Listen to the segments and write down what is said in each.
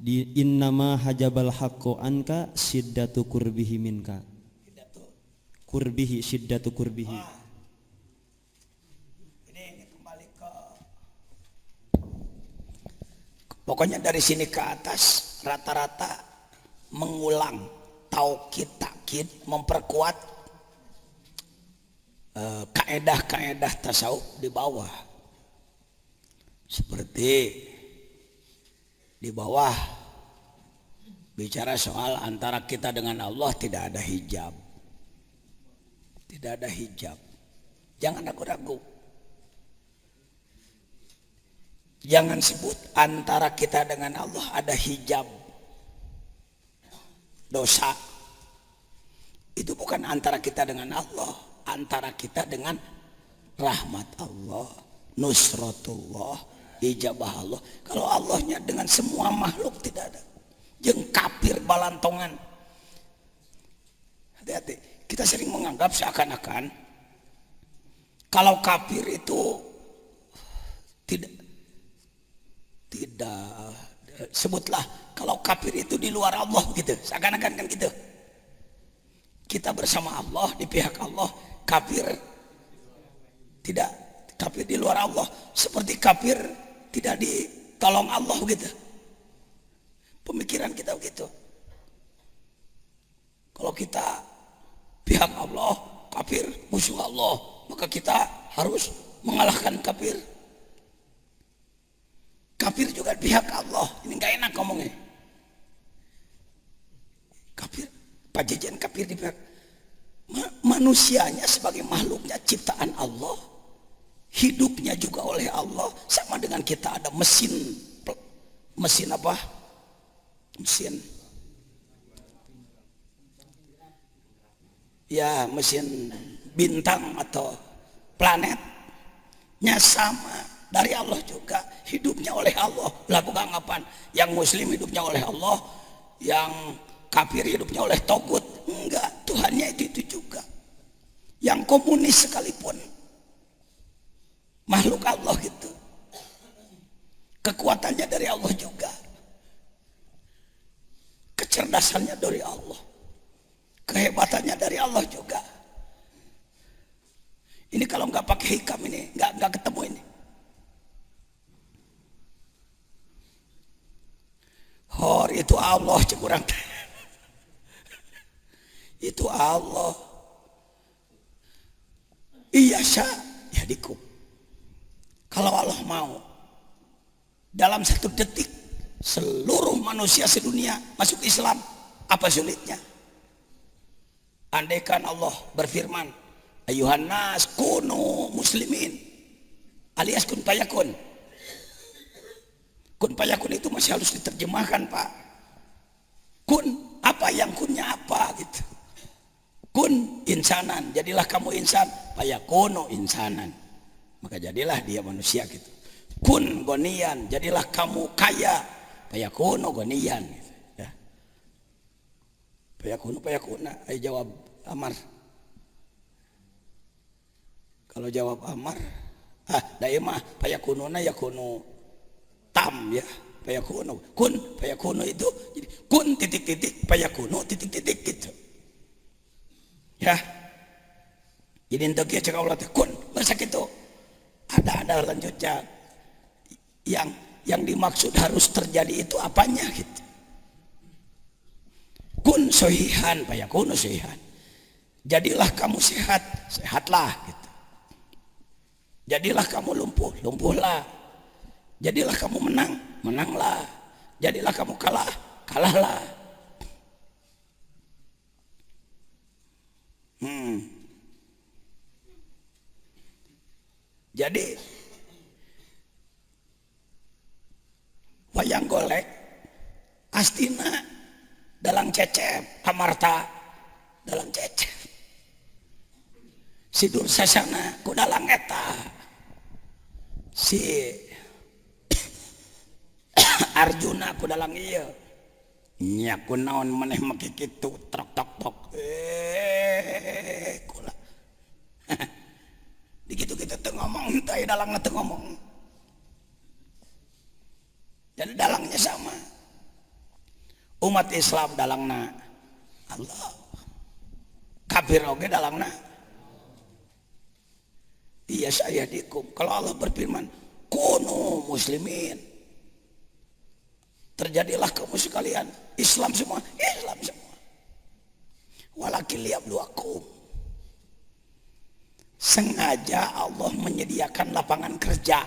Di innama hajabal haqqo anka siddatu kurbihi minka. Kurbihi, siddatu kurbihi. Ini kembali ke pokoknya dari sini ke atas rata-rata mengulang taukid takkid memperkuat kaedah-kaedah tasawuf di bawah. Seperti di bawah bicara soal antara kita dengan Allah tidak ada hijab. Tidak ada hijab. Jangan ragu-ragu. Jangan sebut antara kita dengan Allah ada hijab. Dosa. Itu bukan antara kita dengan Allah, antara kita dengan rahmat Allah, nusratullah, ijabah Allah. Kalau Allahnya dengan semua makhluk tidak ada. Jeung kafir balantongan. Hati-hati. Kita sering menganggap seakan-akan kalau kafir itu tidak sebutlah kalau kafir itu di luar Allah gitu. Seakan-akan kan gitu. Kita bersama Allah di pihak Allah, kafir tidak, kafir di luar Allah, seperti kafir tidak ditolong Allah gitu. Pemikiran kita begitu. Kalau kita pihak Allah, kafir musuh Allah, maka kita harus mengalahkan kafir. Kafir juga pihak Allah. Ini gak enak ngomongnya. Kafir, pajajan kafir di pihak manusianya sebagai makhluknya ciptaan Allah, hidupnya juga oleh Allah. Sama dengan kita ada mesin apa? Mesin ya, mesin bintang atau planetnya sama dari Allah juga, hidupnya oleh Allah. Lakukan anggapan yang muslim hidupnya oleh Allah, yang kafir hidupnya oleh togut. Enggak, Tuhannya itu juga. Yang komunis sekalipun makhluk Allah gitu, kekuatannya dari Allah juga, kecerdasannya dari Allah, kehebatannya dari Allah juga. Ini kalau nggak pakai hikam ini nggak ketemu ini. Hor itu Allah cekurang. Itu Allah. Iya sya ya dikum. Kalau Allah mau dalam 1 detik seluruh manusia sedunia masuk Islam, apa sulitnya? Andaikan Allah berfirman, ayuhan nas kunu muslimin, alias kun payakun. Kun payakun itu masih harus diterjemahkan, Pak. Kun, apa yang kunnya apa gitu. Kun insanan, jadilah kamu insan. Payakunu insanan, maka jadilah dia manusia gitu. Kun gonian, jadilah kamu kaya. Payakunu gonian gitu. Payakuna, ayo jawab Amar. Kalau jawab Amar, daimah payakununa yakunu tam ya, payakunu. Kun payakunu itu jadi kun titik-titik payakunu titik-titik gitu. Ya. Jadi untuk dia cakap Allah kun masa gitu. Ada lanjutnya yang dimaksud harus terjadi itu apanya gitu. Kun sohihan, payakunu sohihan. Jadilah kamu sehat, sehatlah gitu. Jadilah kamu lumpuh, lumpuhlah. Jadilah kamu menang, menanglah. Jadilah kamu kalah, kalahlah. Jadi wayang golek astina dalang cecep, amarta dalang cecep, si Dursasana ku dalang eta, si Arjuna ku dalang iya, nya ku naon maneh make kitu trok tok tok, kula dikitu-kitu teu ngomong, teu dalangna teu ngomong, jadi dalangnya sama. umat Islam dalangna Allah, kafir oge dalangna iya saya dikum. Kalau Allah berfirman kunu muslimin, terjadilah kamu sekalian Islam semua, Islam semua. Walakin liyabluwakum, sengaja Allah menyediakan lapangan kerja,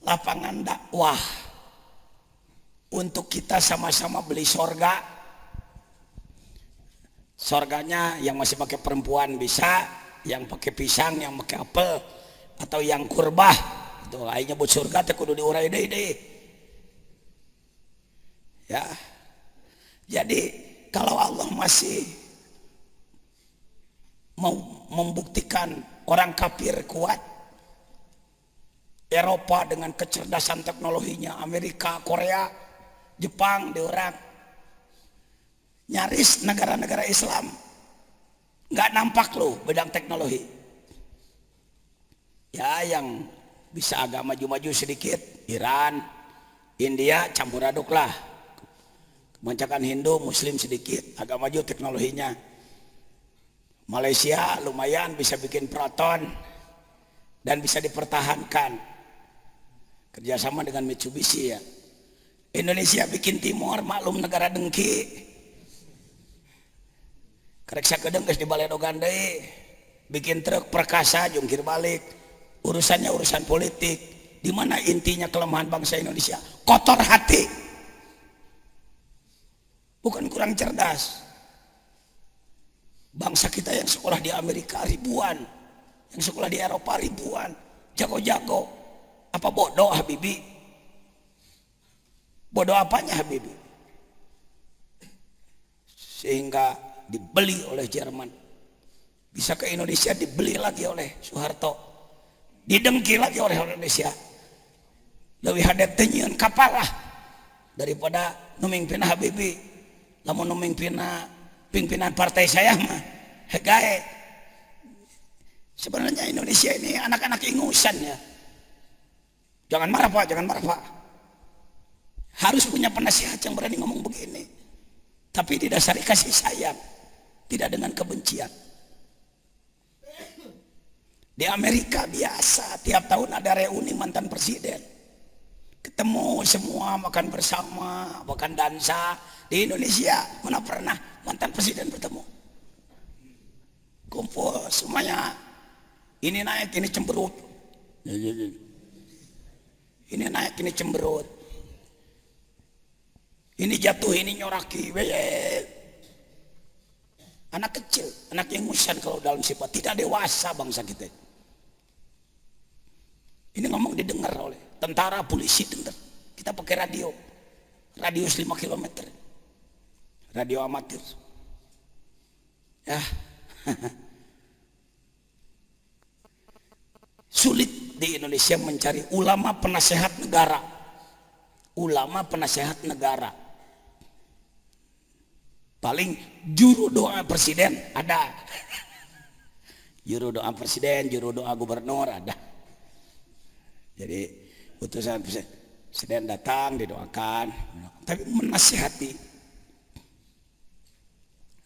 lapangan dakwah untuk kita sama-sama beli sorga. Sorganya yang masih pakai perempuan bisa, yang pakai pisang, yang pakai apel, atau yang kurbah itu akhirnya buat surga teh kudu diurai deui. Ya, jadi kalau Allah masih mau membuktikan orang kafir kuat, Eropa dengan kecerdasan teknologinya, Amerika, Korea, Jepang, diorang nyaris negara-negara Islam nggak nampak loh bidang teknologi. Ya, yang bisa agak maju-maju sedikit Iran, India campur aduk lah, kebanyakan Hindu, Muslim sedikit agak maju teknologinya. Malaysia lumayan bisa bikin proton dan bisa dipertahankan kerjasama dengan Mitsubishi ya. Indonesia bikin Timor maklum negara dengki, karek sakedeung geus dibaledogan deui, bikin truk perkasa jungkir balik, urusannya urusan politik. Di mana intinya kelemahan bangsa Indonesia? Kotor hati, bukan kurang cerdas. Bangsa kita yang sekolah di Amerika ribuan, yang sekolah di Eropa ribuan, jago-jago. Apa bodoh Habibi? Bodoh apanya Habibi? Sehingga dibeli oleh Jerman, bisa ke Indonesia dibeli lagi oleh Soeharto, didengki lagi oleh Indonesia. Lebih hadet tenyeun kapal lah daripada numingpina Habibi. Lamun numingpina pimpinan partai saya mah hegae. Sebenarnya Indonesia ini anak-anak ingusan ya. Jangan marah Pak, jangan marah Pak. Harus punya penasihat yang berani ngomong begini, tapi didasari kasih sayang, tidak dengan kebencian. Di Amerika biasa tiap tahun ada reuni mantan presiden, ketemu semua makan bersama, makan dansa. Di Indonesia mana pernah mantan presiden bertemu, kumpul semuanya, ini naik ini cemberut, ini naik ini cemberut, ini jatuh ini nyoraki. Anak kecil, anak yang ingusan kalau dalam sifat, tidak dewasa bangsa kita. Ini ngomong didengar oleh tentara, polisi dengar. Kita pakai radio, radius 5 km, radio amatir. Ya, sulit di Indonesia mencari ulama penasehat negara, ulama penasehat negara. Paling juru doa presiden ada, juru doa presiden, juru doa gubernur ada. Jadi utusan presiden datang didoakan, tapi menasihati.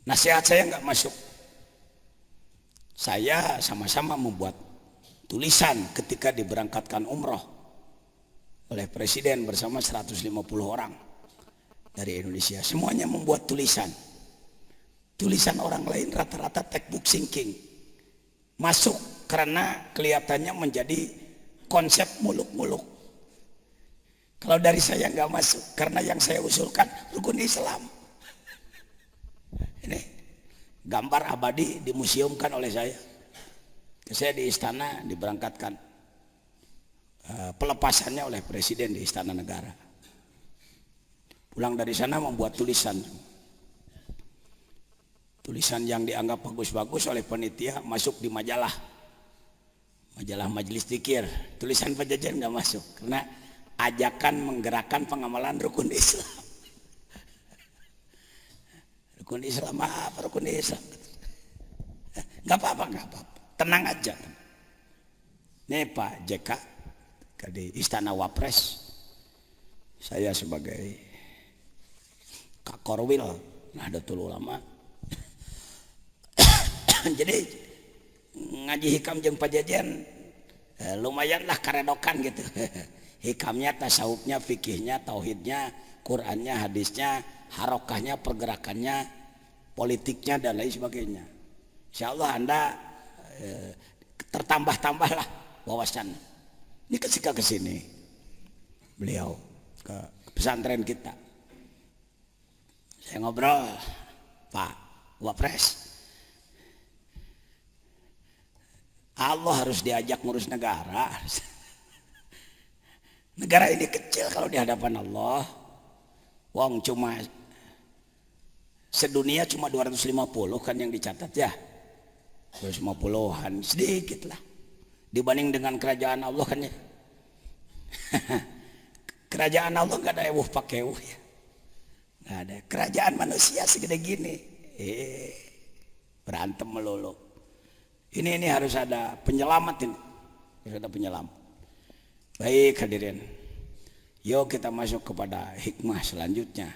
Nasihat saya nggak masuk. Saya sama-sama membuat tulisan ketika diberangkatkan umroh oleh presiden bersama 150 orang dari Indonesia. Semuanya membuat tulisan. Tulisan orang lain rata-rata textbook thinking. Masuk karena kelihatannya menjadi konsep muluk-muluk. Kalau dari saya nggak masuk karena yang saya usulkan rukun Islam. Ini gambar abadi dimuseumkan oleh saya. Saya di istana diberangkatkan, pelepasannya oleh presiden di Istana Negara. Pulang dari sana membuat tulisan yang dianggap bagus-bagus oleh panitia, masuk di majalah Majelis Dzikir. Tulisan Pajajaran nggak masuk karena ajakan menggerakkan pengamalan rukun Islam. Rukun Islam apa rukun Islam? Nggak apa-apa, tenang aja. Nih Pak JK di Istana Wapres, saya sebagai Kak Korwil Nahdlatul Ulama. Jadi ngaji hikam jeung pajajan lumayan lah karedokan gitu. Hikamnya, tasawufnya, fikihnya, tauhidnya, Qurannya, hadisnya, harokahnya, pergerakannya, politiknya dan lain sebagainya. Insya Allah Anda tertambah-tambahlah wawasan. Ini ketika kesini beliau ke pesantren kita, saya ngobrol, Pak Wapres, Allah harus diajak ngurus negara. Negara ini kecil kalau di hadapan Allah. Wong cuma sedunia cuma 250 kan yang dicatat ya. 250-an sedikit lah dibanding dengan kerajaan Allah kan ya. Kerajaan Allah gak ada ewuh pakai ewuh ya. Gak ada. Kerajaan manusia segede gini berantem melulu. Ini harus ada penyelamat ini. Harus ada penyelamat. Baik hadirin. Yuk kita masuk kepada hikmah selanjutnya.